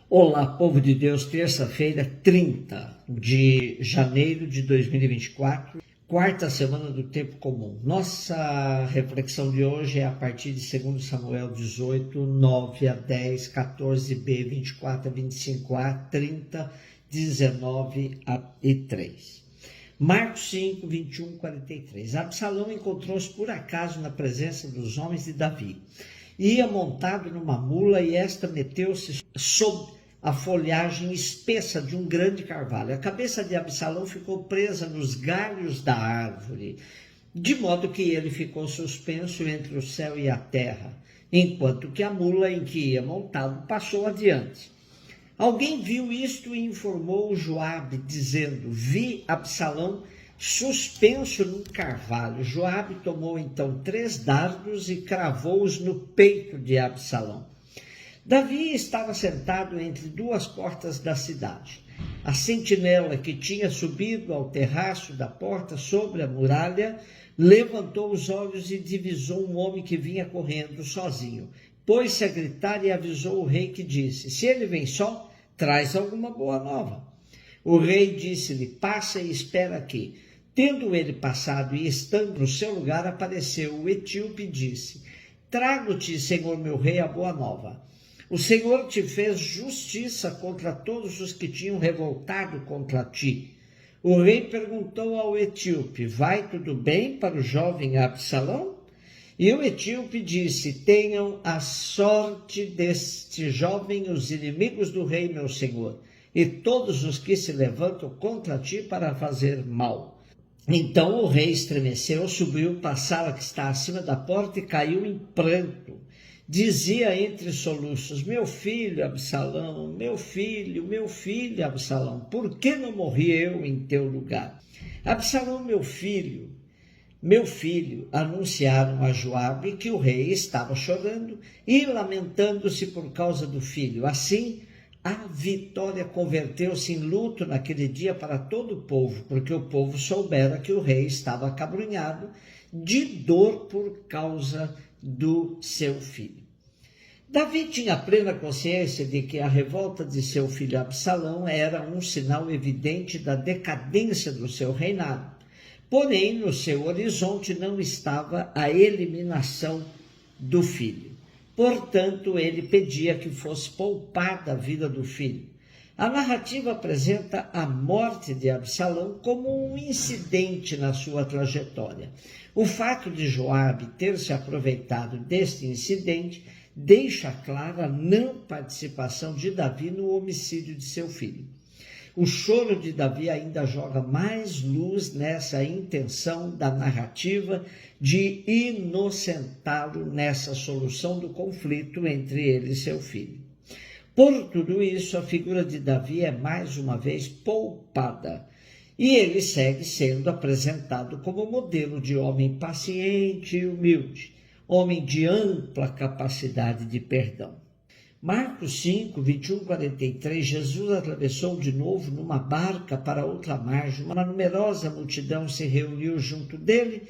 Olá, povo de Deus, terça-feira, 30 de janeiro de 2024, quarta semana do tempo comum. Nossa reflexão de hoje é a partir de 2 Samuel 18, 9 a 10, 14b, 24 a 25a, 30, 19 e 3. Marcos 5, 21, 43. Absalão encontrou-se por acaso na presença dos homens de Davi. Ia montado numa mula e esta meteu-se sob a folhagem espessa de um grande carvalho. A cabeça de Absalão ficou presa nos galhos da árvore, de modo que ele ficou suspenso entre o céu e a terra, enquanto que a mula em que ia montado passou adiante. Alguém viu isto e informou Joabe, dizendo: vi Absalão suspenso num carvalho. Joabe tomou então 3 dardos e cravou-os no peito de Absalão. Davi estava sentado entre 2 portas da cidade. A sentinela que tinha subido ao terraço da porta sobre a muralha levantou os olhos e divisou um homem que vinha correndo sozinho. Pôs-se a gritar e avisou o rei, que disse: se ele vem só, traz alguma boa nova. O rei disse-lhe: passa e espera aqui. Tendo ele passado e estando no seu lugar, apareceu o etíope e disse: trago-te, senhor meu rei, a boa nova. O Senhor te fez justiça contra todos os que tinham revoltado contra ti. O rei perguntou ao etíope: vai tudo bem para o jovem Absalão? E o etíope disse: tenham a sorte deste jovem os inimigos do rei, meu senhor, e todos os que se levantam contra ti para fazer mal. Então o rei estremeceu, subiu para a sala que está acima da porta e caiu em pranto. Dizia entre soluços: meu filho Absalão, meu filho Absalão, por que não morri eu em teu lugar? Absalão, meu filho, anunciaram a Joabe que o rei estava chorando e lamentando-se por causa do filho. Assim, a vitória converteu-se em luto naquele dia para todo o povo, porque o povo soubera que o rei estava acabrunhado de dor por causa do seu filho. Davi tinha plena consciência de que a revolta de seu filho Absalão era um sinal evidente da decadência do seu reinado. Porém, no seu horizonte não estava a eliminação do filho. Portanto, ele pedia que fosse poupada a vida do filho. A narrativa apresenta a morte de Absalão como um incidente na sua trajetória. O fato de Joabe ter se aproveitado deste incidente deixa clara a não participação de Davi no homicídio de seu filho. O choro de Davi ainda joga mais luz nessa intenção da narrativa de inocentá-lo nessa solução do conflito entre ele e seu filho. Por tudo isso, a figura de Davi é mais uma vez poupada, e ele segue sendo apresentado como modelo de homem paciente e humilde, homem de ampla capacidade de perdão. Marcos 5, 21, 43, Jesus atravessou de novo numa barca para outra margem. Uma numerosa multidão se reuniu junto dele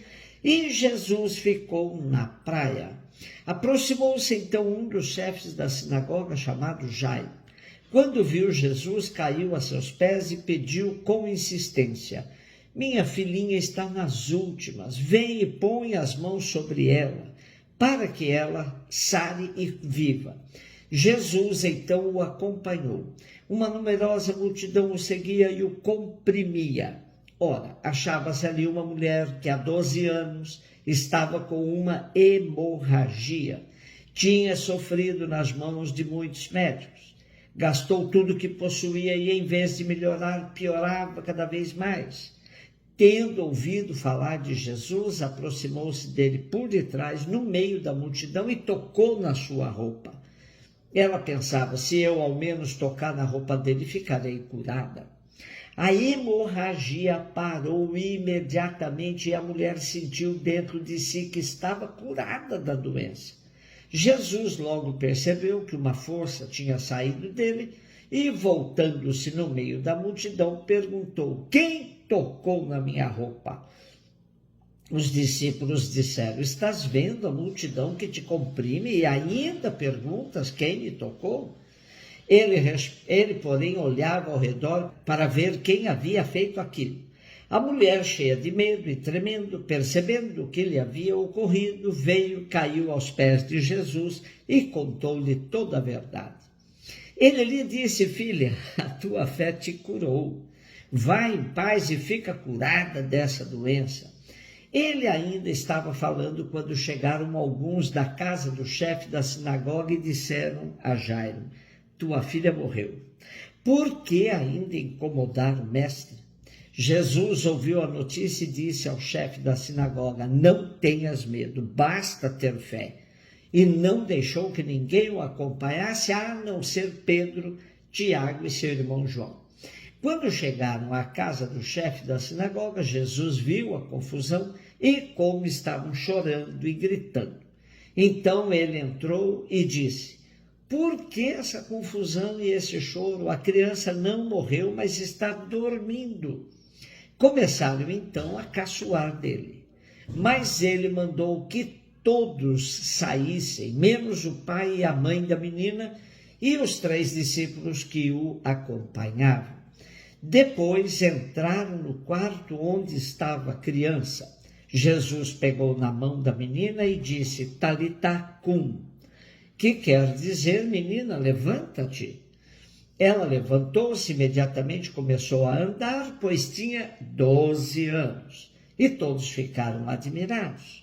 e Jesus ficou na praia. Aproximou-se então um dos chefes da sinagoga, chamado Jairo. Quando viu Jesus, caiu a seus pés e pediu com insistência: minha filhinha está nas últimas, vem e põe as mãos sobre ela, para que ela sare e viva. Jesus então o acompanhou. Uma numerosa multidão o seguia e o comprimia. Ora, achava-se ali uma mulher que há 12 anos estava com uma hemorragia. Tinha sofrido nas mãos de muitos médicos. Gastou tudo o que possuía e, em vez de melhorar, piorava cada vez mais. Tendo ouvido falar de Jesus, aproximou-se dele por detrás, no meio da multidão, e tocou na sua roupa. Ela pensava: se eu ao menos tocar na roupa dele, ficarei curada. A hemorragia parou imediatamente e a mulher sentiu dentro de si que estava curada da doença. Jesus logo percebeu que uma força tinha saído dele e, voltando-se no meio da multidão, perguntou: quem tocou na minha roupa? Os discípulos disseram: estás vendo a multidão que te comprime e ainda perguntas quem me tocou? Ele, porém, olhava ao redor para ver quem havia feito aquilo. A mulher, cheia de medo e tremendo, percebendo o que lhe havia ocorrido, veio, caiu aos pés de Jesus e contou-lhe toda a verdade. Ele lhe disse: filha, a tua fé te curou. Vai em paz e fica curada dessa doença. Ele ainda estava falando quando chegaram alguns da casa do chefe da sinagoga e disseram a Jairo: tua filha morreu. Por que ainda incomodar o mestre? Jesus ouviu a notícia e disse ao chefe da sinagoga: não tenhas medo, basta ter fé. E não deixou que ninguém o acompanhasse, a não ser Pedro, Tiago e seu irmão João. Quando chegaram à casa do chefe da sinagoga, Jesus viu a confusão e como estavam chorando e gritando. Então ele entrou e disse: por que essa confusão e esse choro? A criança não morreu, mas está dormindo. Começaram então a caçoar dele. Mas ele mandou que todos saíssem, menos o pai e a mãe da menina e os 3 discípulos que o acompanhavam. Depois entraram no quarto onde estava a criança. Jesus pegou na mão da menina e disse: Talitá cum, que quer dizer: menina, levanta-te. Ela levantou-se, imediatamente começou a andar, pois tinha 12 anos. E todos ficaram admirados.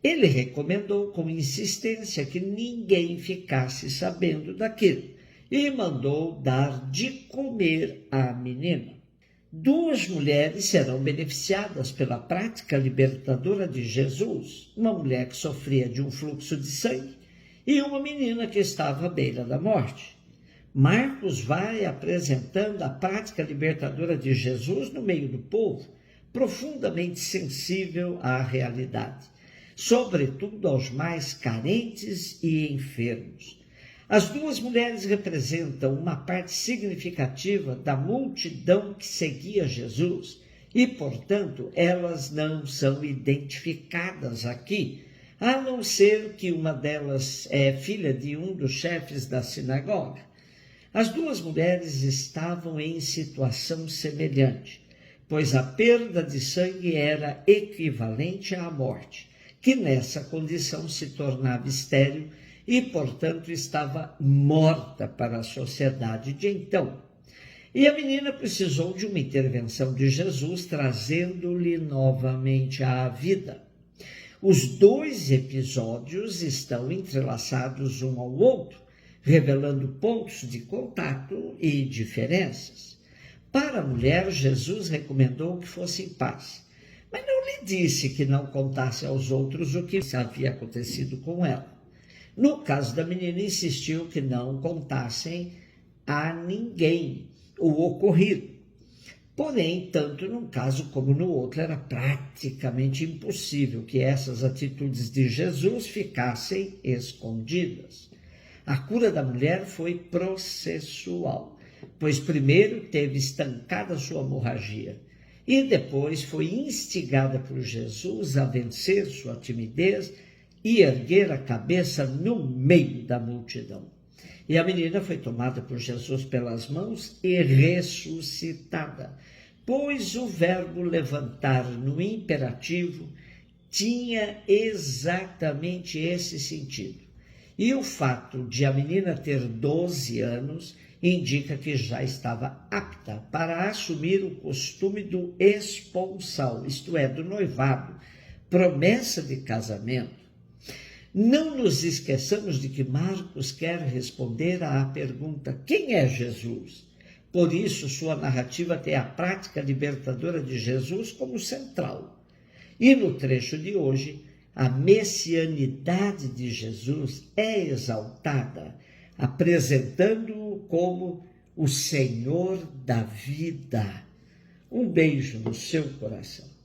Ele recomendou com insistência que ninguém ficasse sabendo daquilo e mandou dar de comer à menina. 2 mulheres serão beneficiadas pela prática libertadora de Jesus: uma mulher que sofria de um fluxo de sangue e uma menina que estava à beira da morte. Marcos vai apresentando a prática libertadora de Jesus no meio do povo, profundamente sensível à realidade, sobretudo aos mais carentes e enfermos. As 2 mulheres representam uma parte significativa da multidão que seguia Jesus e, portanto, elas não são identificadas aqui, a não ser que uma delas é filha de um dos chefes da sinagoga. As 2 mulheres estavam em situação semelhante, pois a perda de sangue era equivalente à morte, que nessa condição se tornava estéril e, portanto, estava morta para a sociedade de então. E a menina precisou de uma intervenção de Jesus, trazendo-lhe novamente à vida. Os 2 episódios estão entrelaçados um ao outro, revelando pontos de contato e diferenças. Para a mulher, Jesus recomendou que fosse em paz, mas não lhe disse que não contasse aos outros o que havia acontecido com ela. No caso da menina, insistiu que não contassem a ninguém o ocorrido. Porém, tanto num caso como no outro, era praticamente impossível que essas atitudes de Jesus ficassem escondidas. A cura da mulher foi processual, pois primeiro teve estancada sua hemorragia e depois foi instigada por Jesus a vencer sua timidez e erguer a cabeça no meio da multidão. E a menina foi tomada por Jesus pelas mãos e ressuscitada, pois o verbo levantar no imperativo tinha exatamente esse sentido. E o fato de a menina ter 12 anos indica que já estava apta para assumir o costume do esponsal, isto é, do noivado, promessa de casamento. Não nos esqueçamos de que Marcos quer responder à pergunta: quem é Jesus? Por isso, sua narrativa tem a prática libertadora de Jesus como central. E no trecho de hoje, a messianidade de Jesus é exaltada, apresentando-o como o Senhor da vida. Um beijo no seu coração.